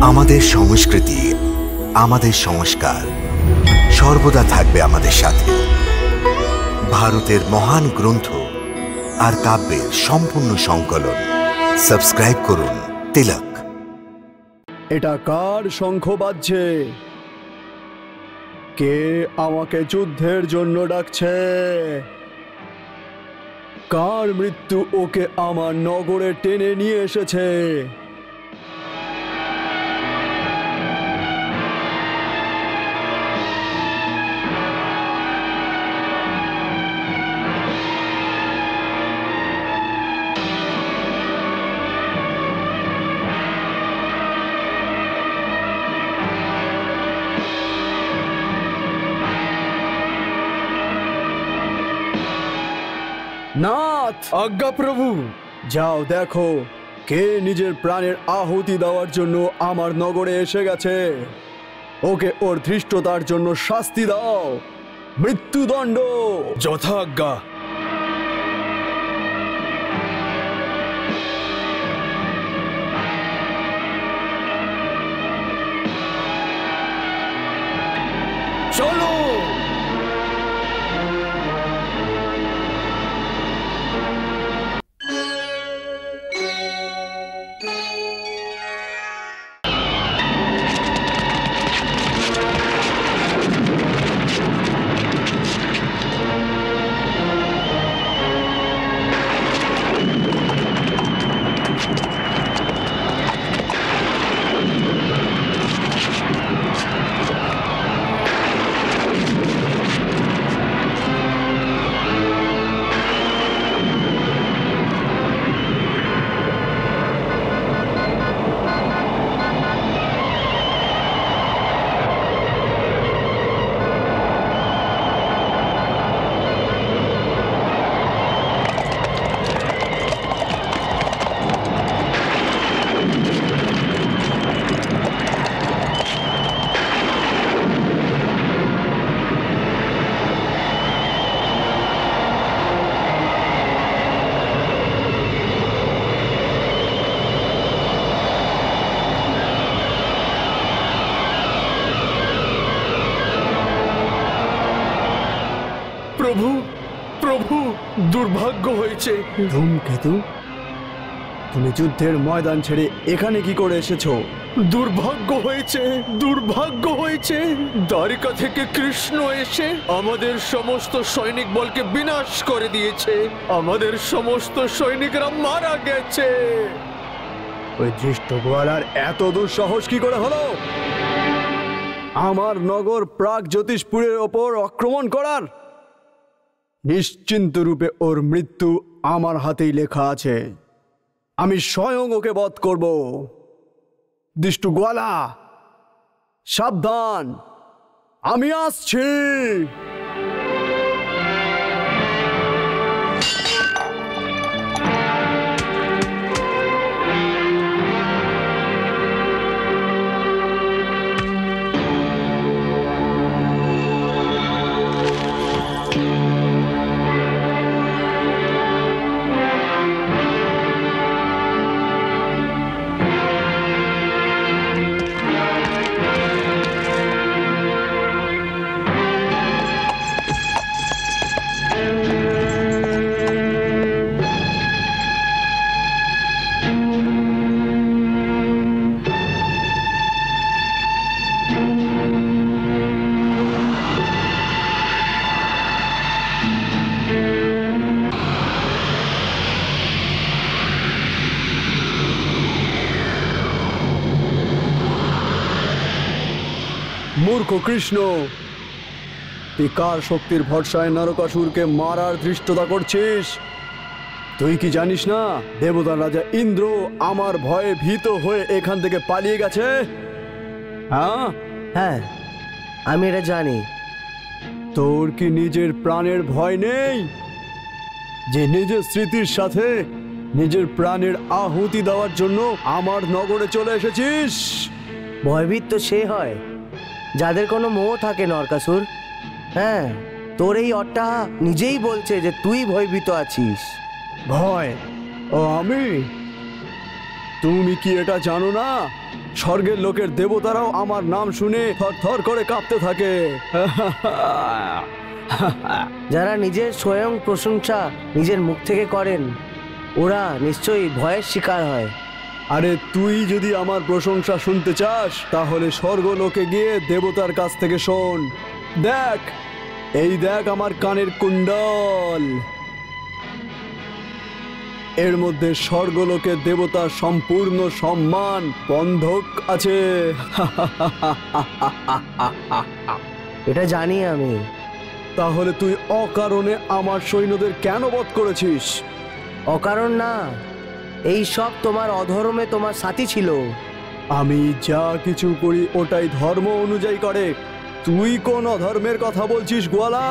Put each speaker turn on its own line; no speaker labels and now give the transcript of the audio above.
আমাদের সংস্কৃতি, আমাদের সংস্কার সর্বদা থাকবে আমাদের সাথে। ভারতের মহান গ্রন্থ আর কাব্যের সম্পূর্ণ সংকলন। সাবস্ক্রাইব করুন তিলক।
এটা কার শঙ্খ বাজছে? কে আমাকে যুদ্ধের জন্য ডাকছে? কার মৃত্যু ওকে আমার নগরে টেনে নিয়ে এসেছে? নাথ! আজ্ঞা প্রভু। যাও দেখো কে নিজের প্রাণের আহুতি দেওয়ার জন্য আমার নগরে এসে গেছে। ওকে ওর ধৃষ্টতার জন্য শাস্তি দাও, মৃত্যুদণ্ড।
যথাজ্ঞা। চলো। প্রভু, প্রভু, দুর্ভাগ্য হয়েছে।
ধূমকেতু, তুমি যুদ্ধের ময়দান ছেড়ে এখানে কি করে এসেছো?
দুর্ভাগ্য হয়েছে, দুর্ভাগ্য হয়েছে। দ্বারিকা থেকে কৃষ্ণ এসে আমাদের সমস্ত সৈনিক বলকে বিনাশ করে দিয়েছে। আমাদের সমস্ত সৈনিকরা মারা গেছে।
ওই দৃষ্ট গোয়ালার এত দুঃসাহস কি করে হলো আমার নগর প্রাগ জ্যোতিষপুরের ওপর আক্রমণ করার? নিশ্চিন্ত রূপে ওর মৃত্যু আমার হাতেই লেখা আছে। আমি স্বয়ং ওকে বধ করব। দৃষ্ট গোয়ালা, সাবধান, আমি আসছি। মূর্খ কৃষ্ণ, তুই কার শক্তির ভরসায় নরকাসুরকে মারার ধৃষ্টতা করছিস? তুই কি জানিস না দেবতার রাজা ইন্দ্র আমার ভয়ে ভীত হয়ে এখান থেকে পালিয়ে গেছে?
হ্যাঁ, আমি এটা জানি।
তোর কি নিজের প্রাণের ভয় নেই যে নিজের স্মৃতির সাথে নিজের প্রাণের আহুতি দেওয়ার জন্য আমার নগরে চলে এসেছিস?
ভয়ভীত তো সে হয় যাদের কোনো মোহ থাকে নরকাসুর। হ্যাঁ, তোর এই অট্টা নিজেই বলছে যে তুই ভয়ভীত আছিস।
ভয়? ও আমি? তুমি কি এটা জানো না, স্বর্গের লোকের দেবতারাও আমার নাম শুনে থরথর করে কাঁপতে থাকে।
যারা নিজের স্বয়ং প্রশংসা নিজের মুখ থেকে করেন ওরা নিশ্চয়ই ভয়ের শিকার হয়।
আরে তুই যদি আমার প্রশংসা শুনতে চাস তাহলে স্বর্গলোকে গিয়ে দেবতার কাছ থেকে শোন। দেখ, এই দেখ আমার কানের কুণ্ডল, এর মধ্যে স্বর্গলোকের দেবতার সম্পূর্ণ সম্মান বন্ধক আছে।
এটা জানি আমি।
তাহলে তুই অকারণে আমার সৈন্যদের কেন বধ করেছিস?
অকারণ না, এই সব তোমার অধর্মে তোমার সাথী ছিল।
আমি যা কিছু করি ওটাই ধর্ম অনুযায়ী করে। তুই কোন অধর্মের কথা বলছিস গোয়ালা?